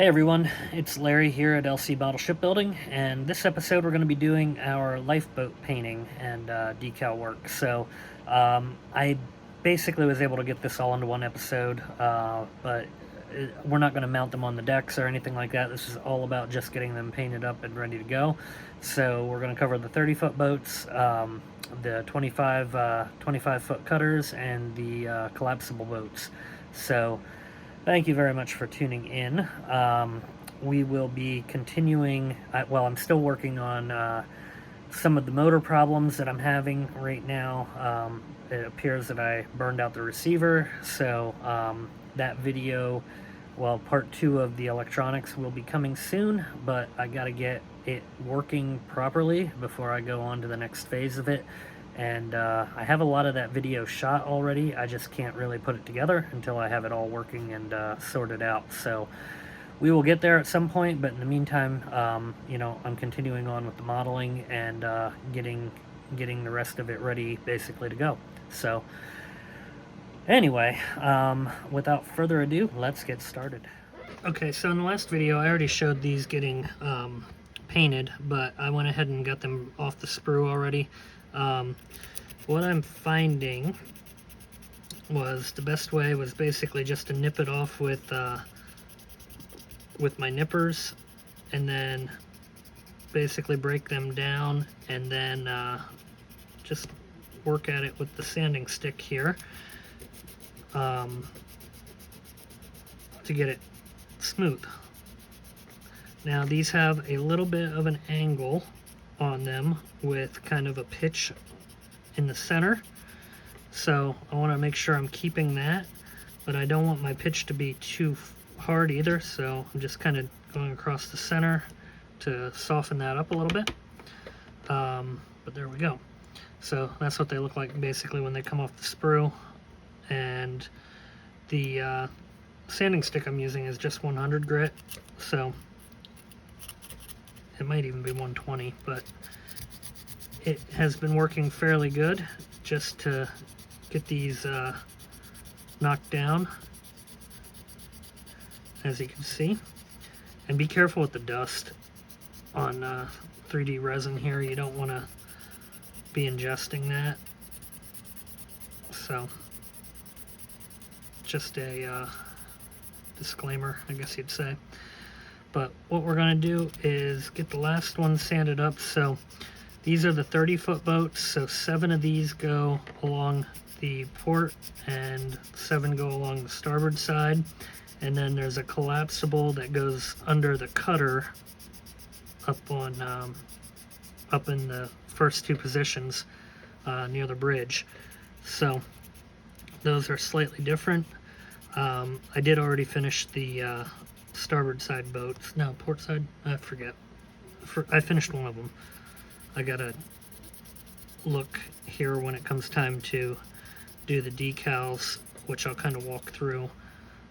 Hey everyone, it's Larry here at LC Bottle Shipbuilding, and this episode we're going to be doing our lifeboat painting and decal work. I basically was able to get this all into one episode, but we're not going to mount them on the decks or anything like that. This is all about just getting them painted up and ready to go. So we're going to cover the 30-foot boats, the 25-foot cutters, and the collapsible boats. So thank you very much for tuning in. We will be continuing, I'm still working on some of the motor problems that I'm having right now. It appears that I burned out the receiver, so that video, part 2 of the electronics will be coming soon, but I gotta get it working properly before I go on to the next phase of it. And I have a lot of that video shot already. I just can't really put it together until I have it all working and sorted out. So we will get there at some point, but in the meantime, I'm continuing on with the modeling and getting the rest of it ready basically to go. So anyway, without further ado, let's get started. Okay, so in the last video I already showed these getting painted, but I went ahead and got them off the sprue already. What I'm finding was the best way was basically just to nip it off with my nippers, and then basically break them down, and then just work at it with the sanding stick here to get it smooth. Now these have a little bit of an angle on them with kind of a pitch in the center, so I want to make sure I'm keeping that, but I don't want my pitch to be too hard either, so I'm just kind of going across the center to soften that up a little bit. But there we go. So that's what they look like basically when they come off the sprue. And the sanding stick I'm using is just 100 grit, so it might even be 120, but it has been working fairly good just to get these knocked down, as you can see. And be careful with the dust on 3D resin here. You don't want to be ingesting that. So just a disclaimer, I guess you'd say. But what we're going to do is get the last one sanded up. So these are the 30-foot boats, so 7 of these go along the port and 7 go along the starboard side. And then there's a collapsible that goes under the cutter up in the first 2 positions near the bridge. So those are slightly different. I did already finish the starboard side boats. No, port side? I forget. I finished one of them. I gotta look here when it comes time to do the decals, which I'll kind of walk through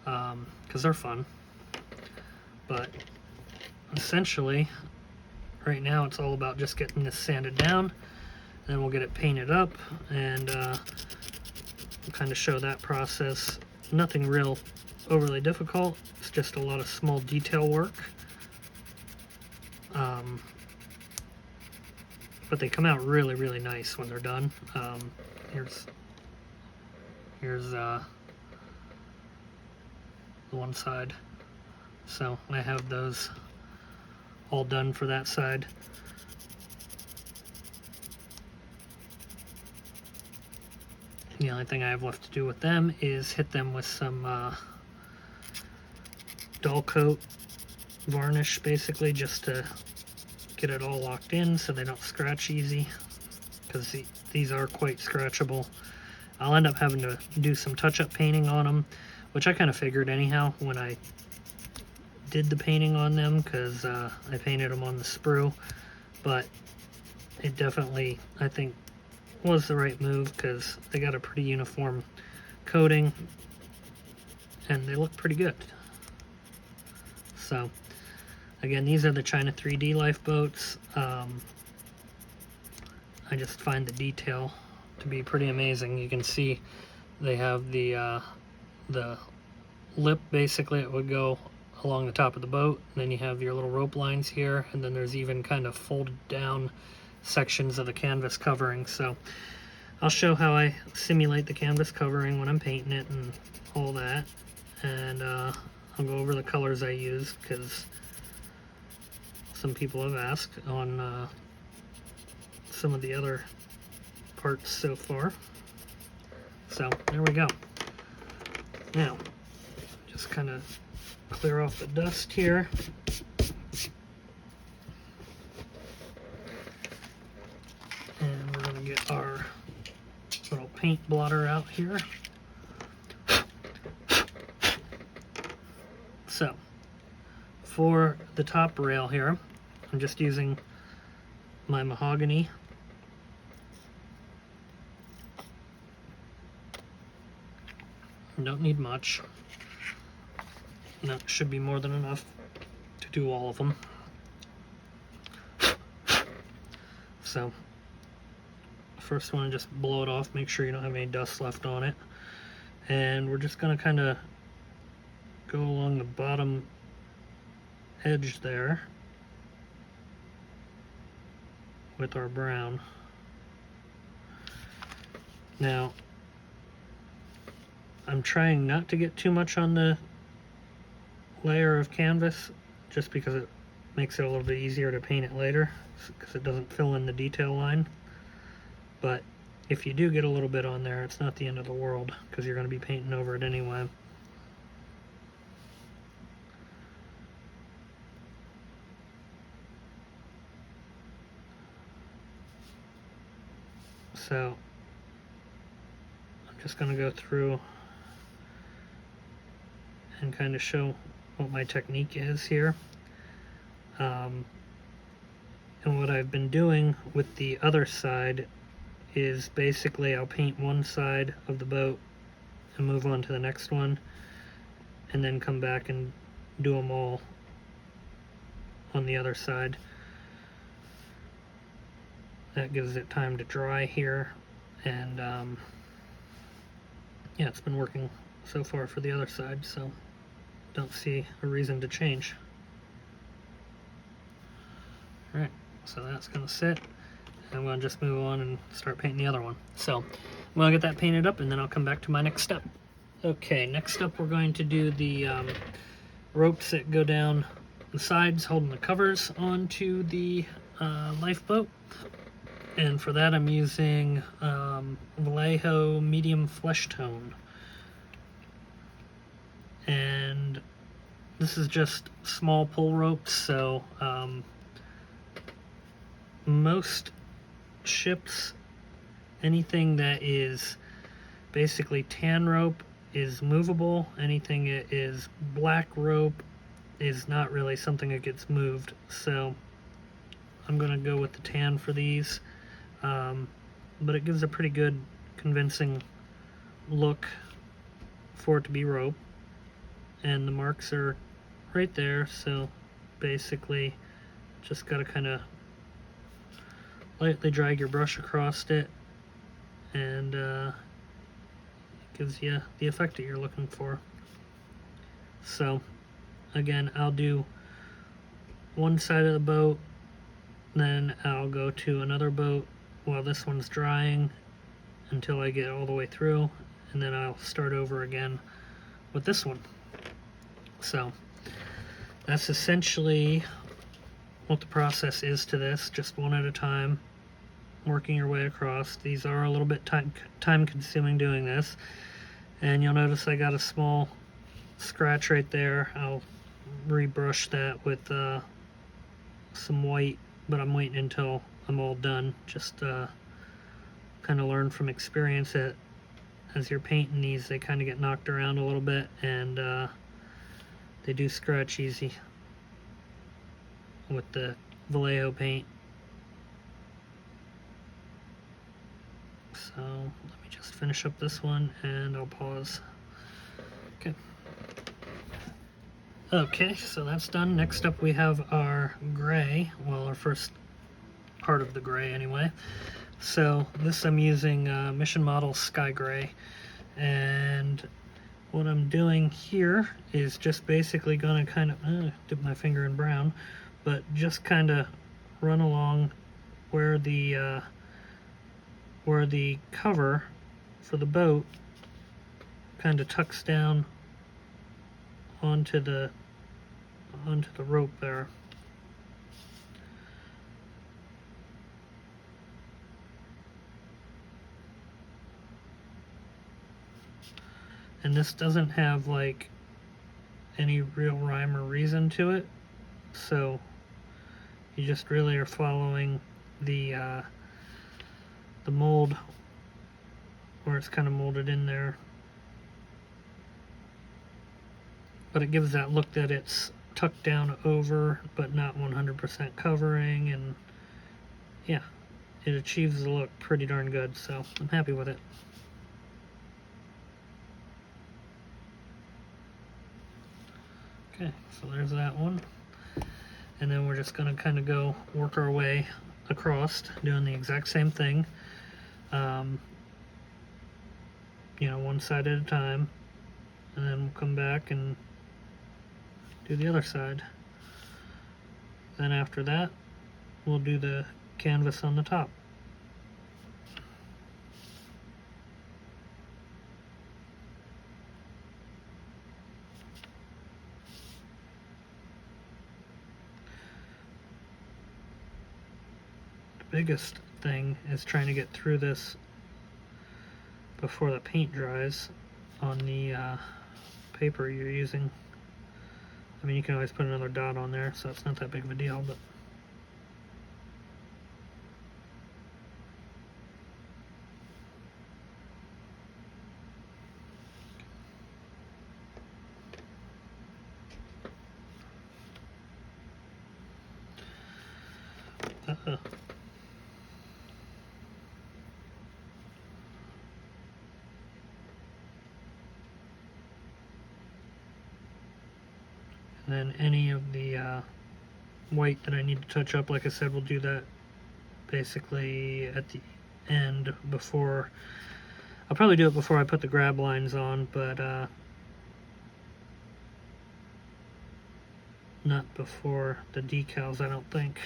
because they're fun. But essentially, right now it's all about just getting this sanded down, then we'll get it painted up, and we'll kind of show that process. Nothing real overly difficult, it's just a lot of small detail work. But they come out really, really nice when they're done. Here's the one side. So I have those all done for that side. The only thing I have left to do with them is hit them with some dull coat varnish, basically, just to get it all locked in so they don't scratch easy, because these are quite scratchable. I'll end up having to do some touch-up painting on them, which I kind of figured anyhow when I did the painting on them, because I painted them on the sprue. But it definitely, I think, was the right move, because they got a pretty uniform coating and they look pretty good. So again, these are the China 3D lifeboats. I just find the detail to be pretty amazing. You can see they have the lip, basically it would go along the top of the boat. And then you have your little rope lines here, and then there's even kind of folded down sections of the canvas covering. So I'll show how I simulate the canvas covering when I'm painting it and all that. And I'll go over the colors I use, because some people have asked on some of the other parts so far. So there we go. Now, just kind of clear off the dust here. And we're going to get our little paint blotter out here. So, for the top rail here, I'm just using my mahogany. You don't need much. And that should be more than enough to do all of them. So, first one, just blow it off, make sure you don't have any dust left on it. And we're just going to kind of go along the bottom edge there with our brown. Now, I'm trying not to get too much on the layer of canvas, just because it makes it a little bit easier to paint it later, because it doesn't fill in the detail line. But if you do get a little bit on there, it's not the end of the world, because you're going to be painting over it anyway. So I'm just going to go through and kind of show what my technique is here. And what I've been doing with the other side is basically I'll paint one side of the boat and move on to the next one, and then come back and do them all on the other side. That gives it time to dry here, and yeah, it's been working so far for the other side, so don't see a reason to change. Alright, so that's going to sit. I'm going to just move on and start painting the other one. So I'm going to get that painted up, and then I'll come back to my next step. Okay, next up we're going to do the ropes that go down the sides holding the covers onto the lifeboat. And for that I'm using Vallejo medium flesh tone. And this is just small pull ropes, so most ships, anything that is basically tan rope is movable. Anything that is black rope is not really something that gets moved. So I'm going to go with the tan for these. But it gives a pretty good convincing look for it to be rope. And the marks are right there, so basically just got to kind of lightly drag your brush across it, and it gives you the effect that you're looking for. So again, I'll do one side of the boat, then I'll go to another boat while this one's drying until I get all the way through, and then I'll start over again with this one. So that's essentially what the process is to this, just one at a time, working your way across. These are a little bit time consuming doing this, and you'll notice I got a small scratch right there. I'll rebrush that with some white, but I'm waiting until I'm all done, just kind of learn from experience that as you're painting these, they kind of get knocked around a little bit, and they do scratch easy with the Vallejo paint. So let me just finish up this one and I'll pause. Okay, so that's done. Next up we have our gray, well, our first part of the gray anyway. So this I'm using Mission Model Sky Gray, and what I'm doing here is just basically going to kind of dip my finger in brown, but just kind of run along where the cover for the boat kind of tucks down onto the rope there. And this doesn't have like any real rhyme or reason to it, so you just really are following the mold where it's kind of molded in there. But it gives that look that it's tucked down over but not 100% covering, and yeah, it achieves the look pretty darn good, so I'm happy with it. Okay, so there's that one. And then we're just going to kind of go work our way across, doing the exact same thing. You know, one side at a time. And then we'll come back and do the other side. Then after that, we'll do the canvas on the top. Biggest thing is trying to get through this before the paint dries on the paper you're using. I mean, you can always put another dot on there, so it's not that big of a deal, but and then any of the white that I need to touch up, like I said, we'll do that basically at the end before. I'll probably do it before I put the grab lines on, but not before the decals, I don't think.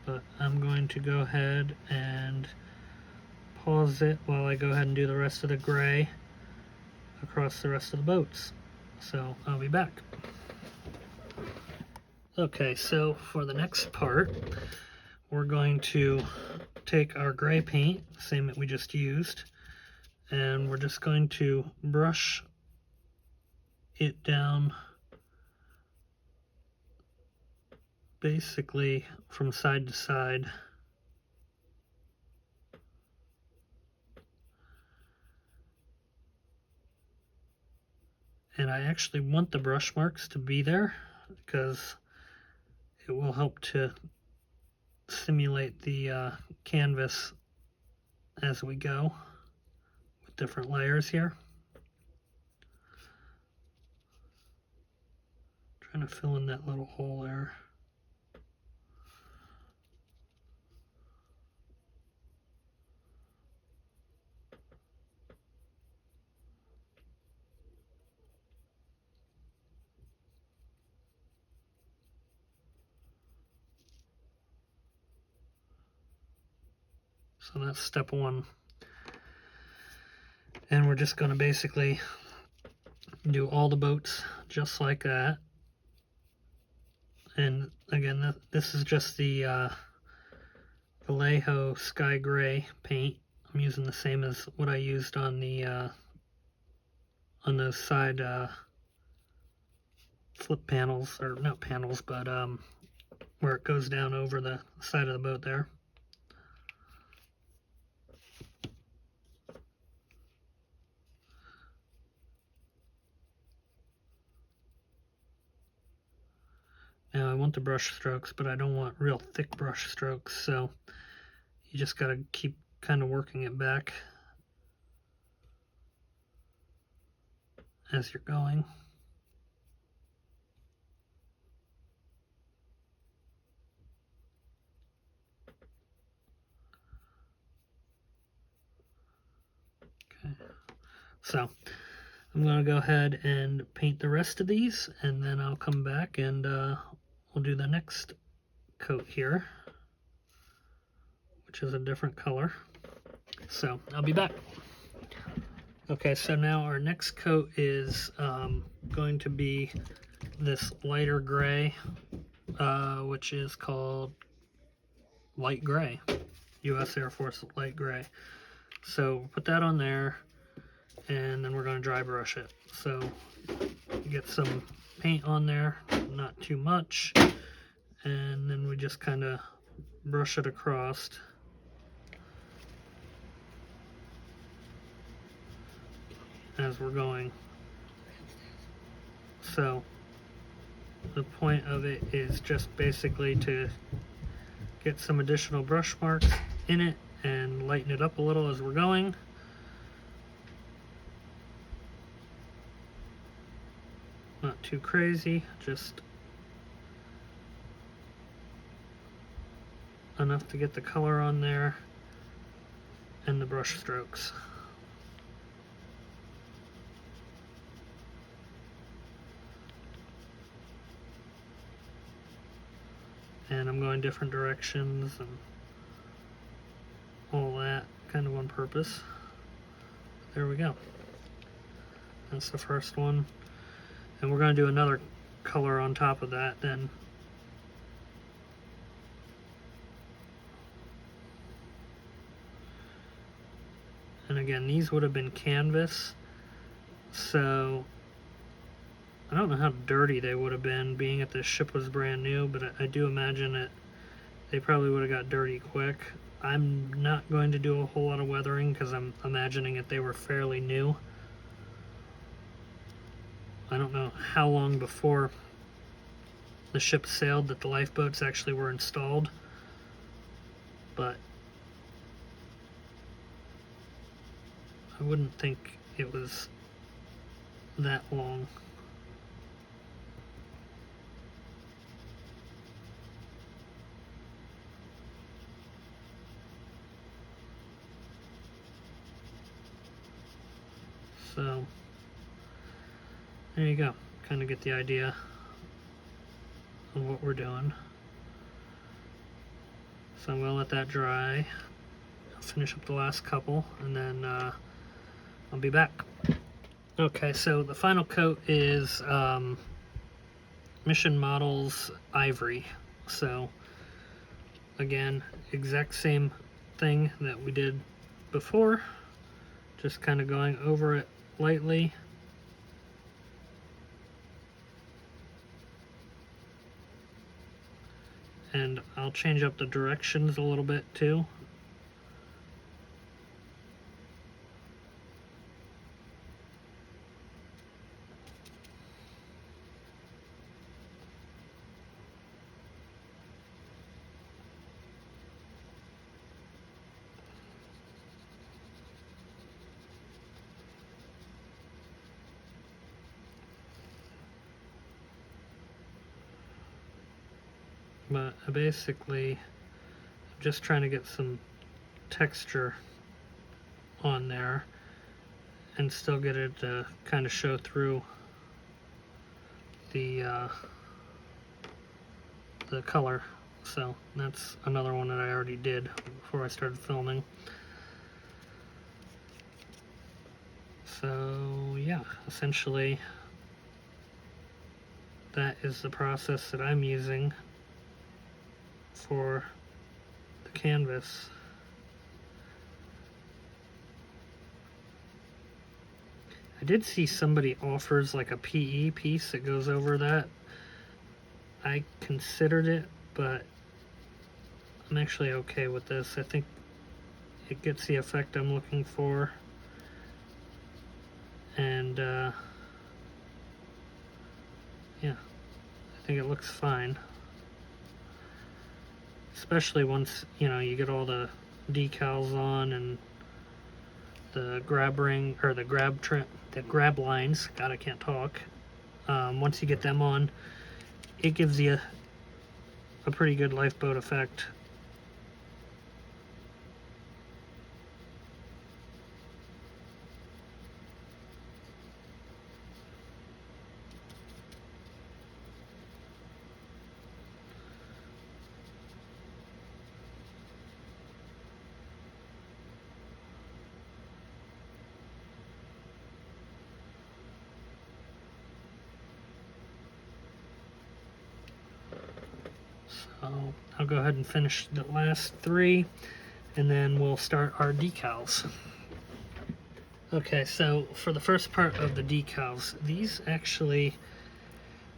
But I'm going to go ahead and pause it while I go ahead and do the rest of the gray across the rest of the boats. So I'll be back. Okay, so for the next part, we're going to take our gray paint, same that we just used, and we're just going to brush it down basically from side to side. And I actually want the brush marks to be there because it will help to simulate the canvas as we go with different layers here. Trying to fill in that little hole there. So that's step one. And we're just going to basically do all the boats just like that. And again, this is just the Vallejo Sky Gray paint. I'm using the same as what I used on the side flip panels, or not panels, but where it goes down over the side of the boat there. Now I want the brush strokes, but I don't want real thick brush strokes, so you just got to keep kind of working it back as you're going. So I'm going to go ahead and paint the rest of these, and then I'll come back and we'll do the next coat here, which is a different color. So I'll be back. Okay, so now our next coat is going to be this lighter gray, which is called light gray, U.S. Air Force light gray. So put that on there, and then we're going to dry brush it. So get some paint on there, not too much, and then we just kind of brush it across. As we're going. So the point of it is just basically to get some additional brush marks in it and lighten it up a little as we're going. Not too crazy, just enough to get the color on there and the brush strokes. And I'm going different directions and all that kind of on purpose. There we go. That's the first one. And we're going to do another color on top of that then. And again, these would have been canvas, so I don't know how dirty they would have been, being that the ship was brand new, but I do imagine that they probably would have got dirty quick. I'm not going to do a whole lot of weathering because I'm imagining that they were fairly new. I don't know how long before the ship sailed that the lifeboats actually were installed, but I wouldn't think it was that long. So there you go, kind of get the idea of what we're doing. So I'm going to let that dry. I'll finish up the last couple, and then I'll be back. Okay, so the final coat is Mission Models Ivory. So again, exact same thing that we did before, just kind of going over it lightly. And I'll change up the directions a little bit too. But I basically I'm just trying to get some texture on there and still get it to kind of show through the color. So that's another one that I already did before I started filming. So yeah, essentially that is the process that I'm using for the canvas. I did see somebody offers like a PE piece that goes over that. I considered it, but I'm actually okay with this. I think it gets the effect I'm looking for, and yeah, I think it looks fine. Especially once, you know, you get all the decals on and the grab ring, or the grab trim, the grab lines. God, I can't talk. Once you get them on, it gives you a pretty good lifeboat effect. I'll go ahead and finish the last 3, and then we'll start our decals. Okay, so for the first part of the decals, these actually,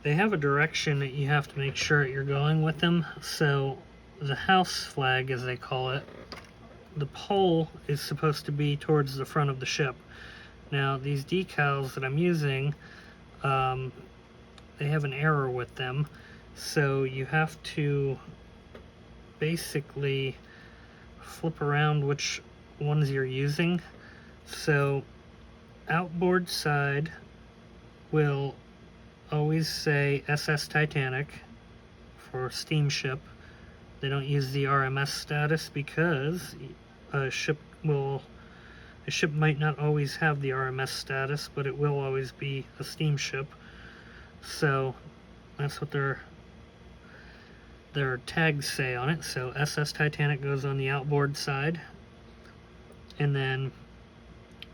they have a direction that you have to make sure you're going with them. So the house flag, as they call it, the pole is supposed to be towards the front of the ship. Now these decals that I'm using, they have an error with them, so you have to basically flip around which ones you're using. So outboard side will always say SS Titanic for steamship. They don't use the RMS status because a ship might not always have the RMS status, but it will always be a steamship. So that's what their tags say on it. So SS Titanic goes on the outboard side, and then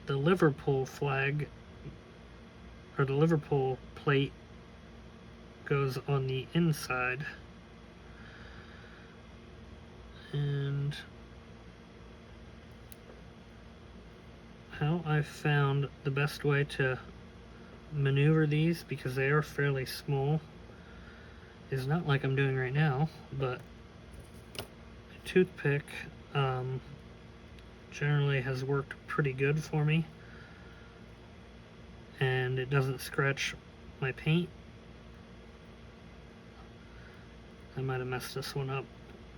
the Liverpool flag, or the Liverpool plate, goes on the inside. And how I found the best way to maneuver these, because they are fairly small, is not like I'm doing right now, but a toothpick generally has worked pretty good for me, and it doesn't scratch my paint. I might have messed this one up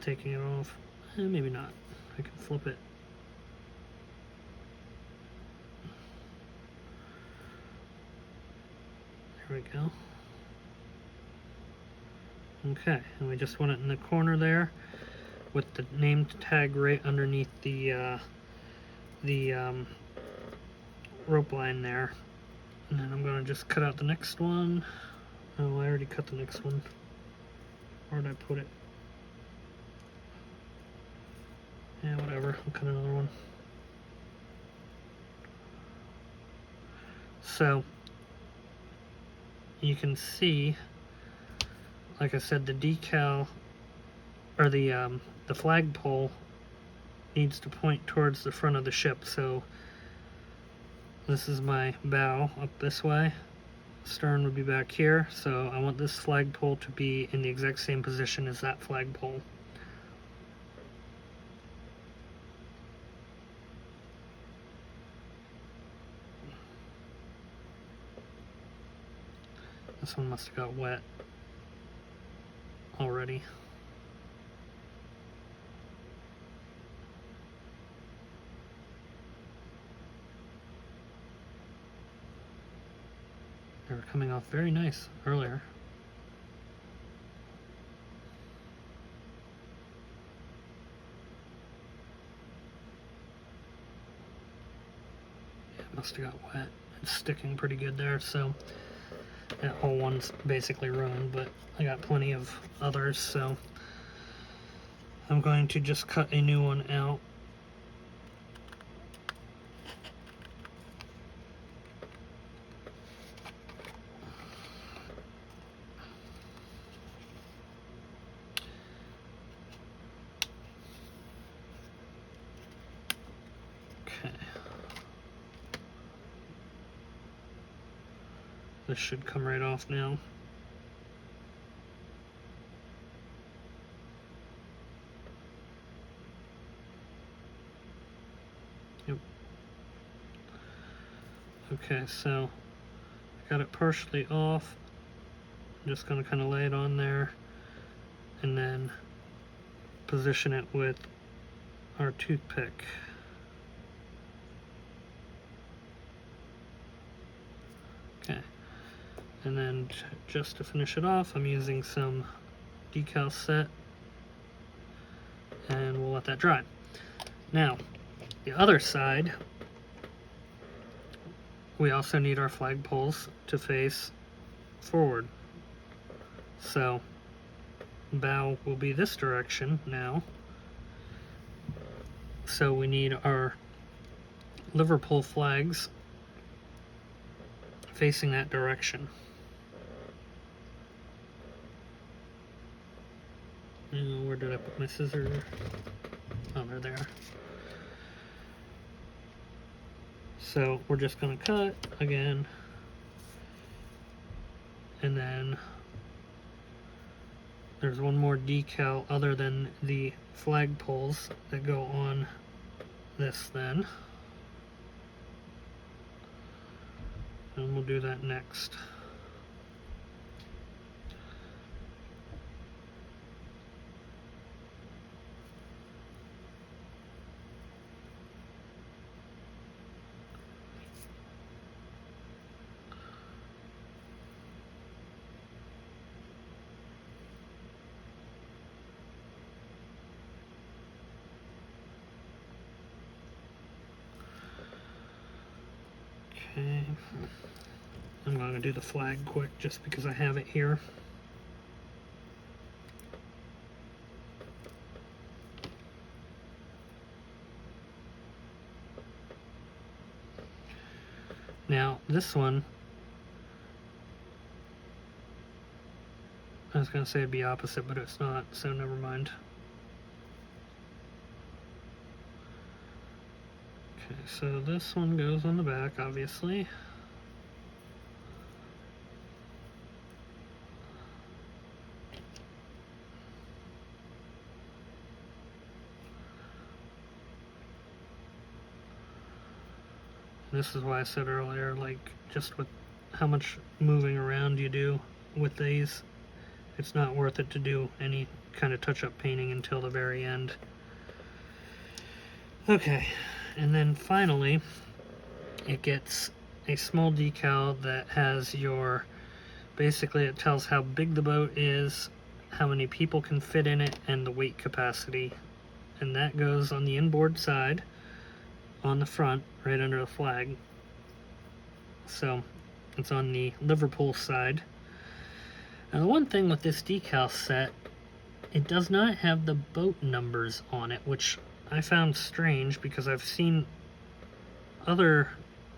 taking it off. Maybe not. I can flip it. There we go. Okay, and we just want it in the corner there with the name tag right underneath the rope line there. And then I'm going to just cut out the next one. Oh, I already cut the next one. Where did I put it? Yeah, whatever. I'll cut another one. So you can see, like I said, the decal, or the flagpole needs to point towards the front of the ship. So this is my bow up this way. Stern would be back here. So I want this flagpole to be in the exact same position as that flagpole. This one must have got wet already. They were coming off very nice earlier. Yeah, it must have got wet. It's sticking pretty good there, so that whole one's basically ruined, but I got plenty of others, so I'm going to just cut a new one out. Okay. This should come right off now. Yep. Okay, so I got it partially off. I'm just going to kind of lay it on there and then position it with our toothpick. Okay. And then just to finish it off, I'm using some decal set, and we'll let that dry. Now, the other side, we also need our flagpoles to face forward. So, bow will be this direction now. So we need our Liverpool flags facing that direction. Where did I put my scissors? Oh, they're there. So we're just going to cut again, and then there's one more decal other than the flag poles that go on this then, and we'll do that next. Okay, I'm going to do the flag quick just because I have it here. Now this one, I was going to say it'd be opposite, but it's not, so never mind. Okay, so this one goes on the back, obviously. This is why I said earlier, like, just with how much moving around you do with these, it's not worth it to do any kind of touch-up painting until the very end. Okay, and then finally, it gets a small decal that has your, basically it tells how big the boat is, how many people can fit in it, and the weight capacity. And that goes on the inboard side, on the front, right under the flag. So it's on the Liverpool side. Now the one thing with this decal set, it does not have the boat numbers on it, which I found strange because I've seen other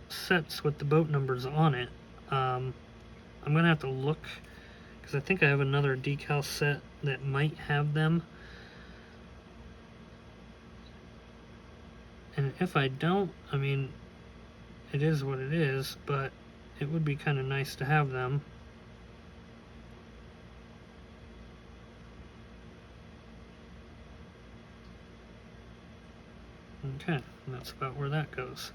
sets with the boat numbers on it. I'm gonna have to look because I think I have another decal set that might have them. And if I don't, I mean, it is what it is, but it would be kind of nice to have them. Okay, and that's about where that goes.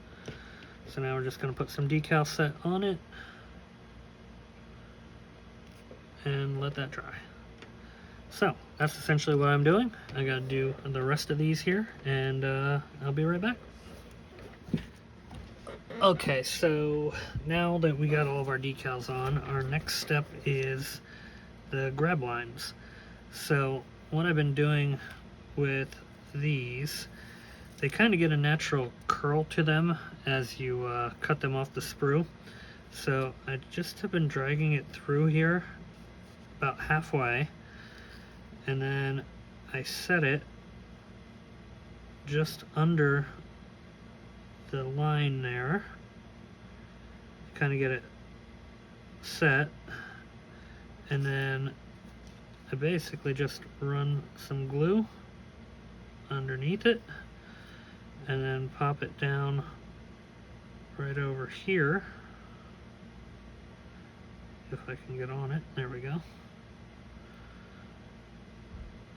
So now we're just going to put some decal set on it and let that dry. So that's essentially what I'm doing. I got to do the rest of these here, and I'll be right back. Okay, so now that we got all of our decals on, our next step is the grab lines. So what I've been doing with these, they kind of get a natural curl to them as you cut them off the sprue. So I just have been dragging it through here about halfway, and then I set it just under the line there, kind of get it set, and then I basically just run some glue underneath it and then pop it down right over here, if I can get on it. There we go.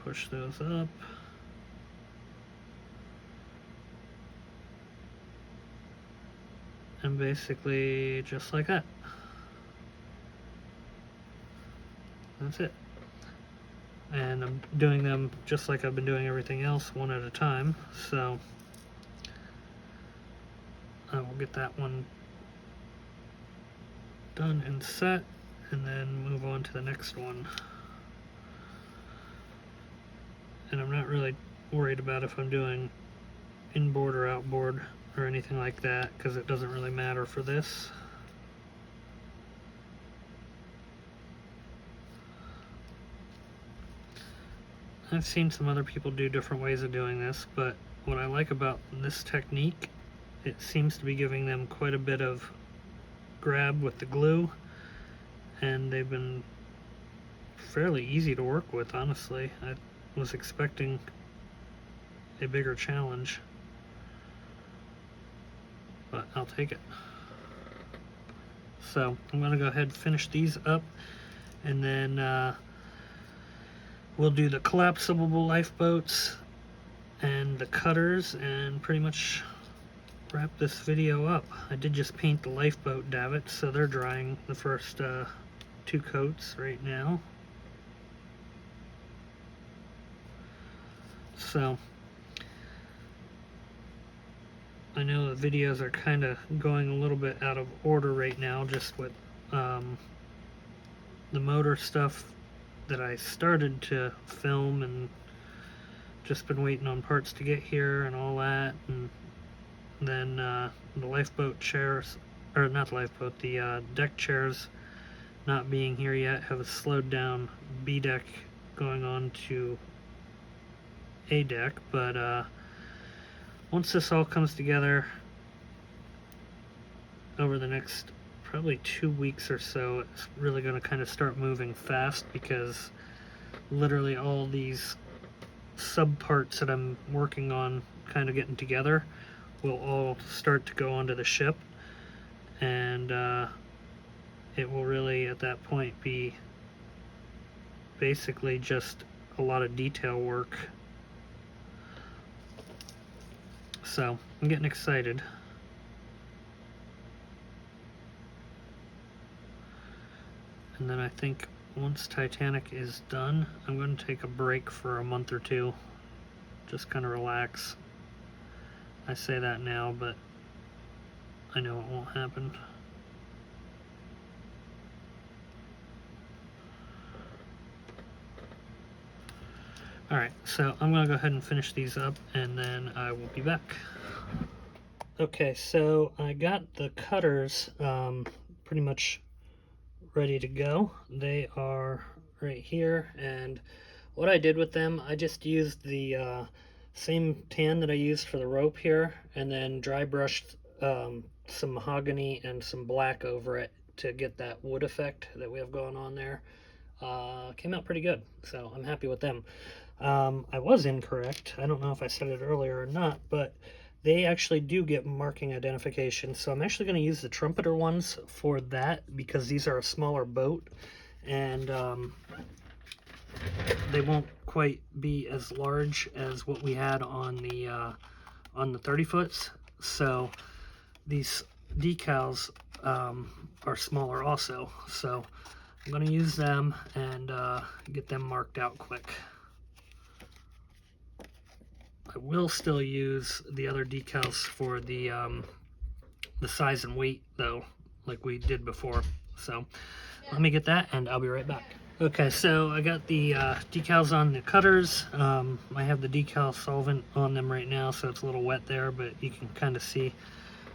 Push those up. And basically just like that. That's it. And I'm doing them just like I've been doing everything else, one at a time. So I will get that one done and set, and then move on to the next one. And I'm not really worried about if I'm doing inboard or outboard or anything like that, because it doesn't really matter for this. I've seen some other people do different ways of doing this, but what I like about this technique, it seems to be giving them quite a bit of grab with the glue, and they've been fairly easy to work with, honestly. was expecting a bigger challenge, but I'll take it. So I'm gonna go ahead and finish these up, and then we'll do the collapsible lifeboats and the cutters and pretty much wrap this video up. I did just paint the lifeboat davits, so they're drying the first 2 coats right now. So I know the videos are kind of going a little bit out of order right now, just with the motor stuff that I started to film and just been waiting on parts to get here and all that, and then the lifeboat chairs, or not the lifeboat, the deck chairs not being here yet have slowed down B deck going on to A deck, but once this all comes together over the next probably 2 weeks or so, it's really going to kind of start moving fast, because literally all these sub parts that I'm working on kind of getting together will all start to go onto the ship, and it will really at that point be basically just a lot of detail work. So I'm getting excited. And then I think once Titanic is done, I'm going to take a break for a month or 2. Just kind of relax. I say that now, but I know it won't happen. Alright, so I'm going to go ahead and finish these up, and then I will be back. Okay, so I got the cutters pretty much ready to go. They are right here, and what I did with them, I just used the same tan that I used for the rope here, and then dry brushed some mahogany and some black over it to get that wood effect that we have going on there. Came out pretty good, so I'm happy with them. I was incorrect. I don't know if I said it earlier or not, but they actually do get marking identification, so I'm actually going to use the Trumpeter ones for that, because these are a smaller boat, and they won't quite be as large as what we had on the 30 foots. So these decals are smaller also, so I'm going to use them and get them marked out quick. I will still use the other decals for the size and weight though, like we did before. So let me get that and I'll be right back. Okay, so I got the decals on the cutters. I have the decal solvent on them right now, so it's a little wet there, but you can kind of see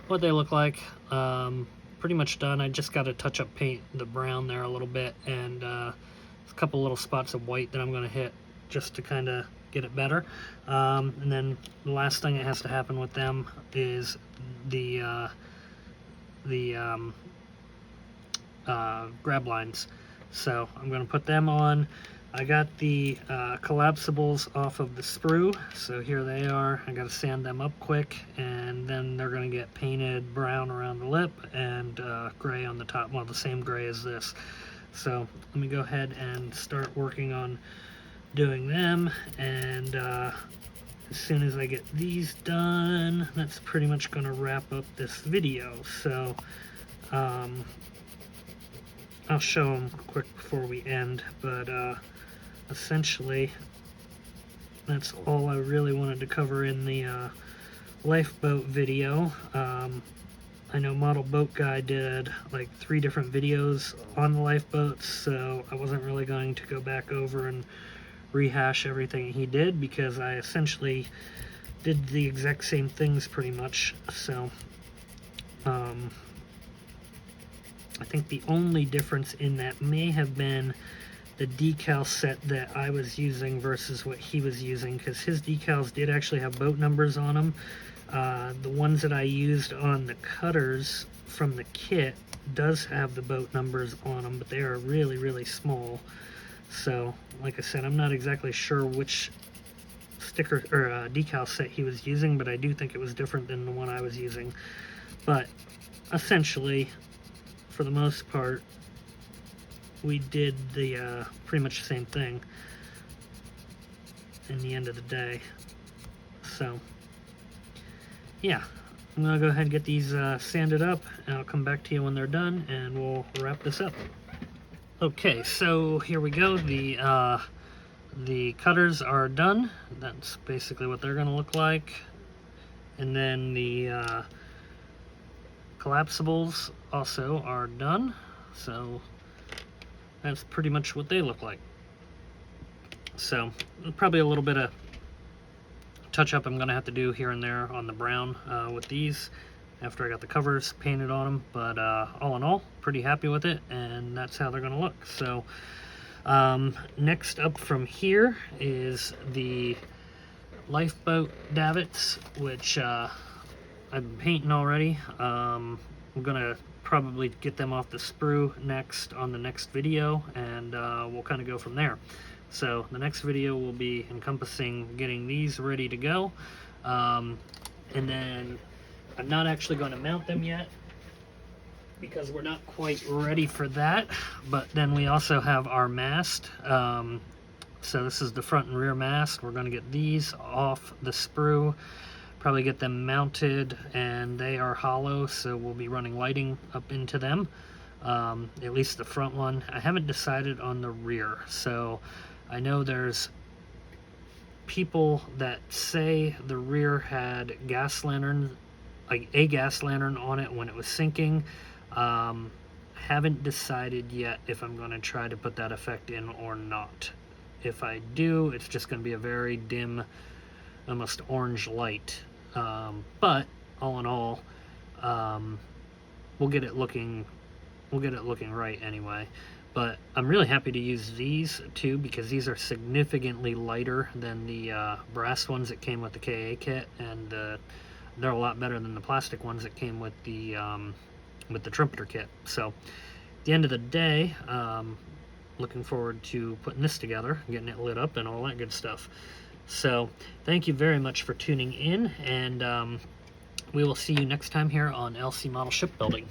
what they look like. Pretty much done. I just got to touch up paint the brown there a little bit, and a couple little spots of white that I'm going to hit just to kind of get it better. And then the last thing that has to happen with them is the grab lines. So I'm going to put them on. I got the collapsibles off of the sprue, so here they are. I got to sand them up quick, and then they're going to get painted brown around the lip and gray on the top. Well, the same gray as this. So let me go ahead and start working on doing them, and as soon as I get these done, that's pretty much going to wrap up this video. So I'll show them quick before we end, but essentially that's all I really wanted to cover in the lifeboat video. I know Model Boat Guy did like 3 different videos on the lifeboats, so I wasn't really going to go back over and rehash everything he did, because I essentially did the exact same things pretty much. So I think the only difference in that may have been the decal set that I was using versus what he was using, because his decals did actually have boat numbers on them. The ones that I used on the cutters from the kit does have the boat numbers on them, but they are really, really small. So, like I said, I'm not exactly sure which sticker or decal set he was using, but I do think it was different than the one I was using. But essentially, for the most part, we did the pretty much the same thing in the end of the day. So yeah, I'm gonna go ahead and get these sanded up, and I'll come back to you when they're done, and we'll wrap this up. Okay, so here we go. The cutters are done. That's basically what they're gonna look like. And then the collapsibles also are done. So that's pretty much what they look like. So probably a little bit of touch up I'm gonna have to do here and there on the brown with these after I got the covers painted on them, but all in all, pretty happy with it, and that's how they're gonna look. So next up from here is the Lifeboat davits, which I've been painting already. I'm gonna probably get them off the sprue next on the next video, and we'll kind of go from there. So the next video will be encompassing getting these ready to go, and then I'm not actually going to mount them yet because we're not quite ready for that. But then we also have our mast. So this is the front and rear mast. We're going to get these off the sprue, probably get them mounted, and they are hollow, so we'll be running lighting up into them, at least the front one. I haven't decided on the rear, so I know there's people that say the rear had gas lantern, like a gas lantern on it when it was sinking. Haven't decided yet if I'm going to try to put that effect in or not. If I do, it's just going to be a very dim, almost orange light. But all in all, we'll get it looking right anyway. But I'm really happy to use these too, because these are significantly lighter than the brass ones that came with the KA kit, and they're a lot better than the plastic ones that came with the Trumpeter kit. So at the end of the day, looking forward to putting this together, getting it lit up and all that good stuff. So thank you very much for tuning in, and we will see you next time here on LC Model Shipbuilding.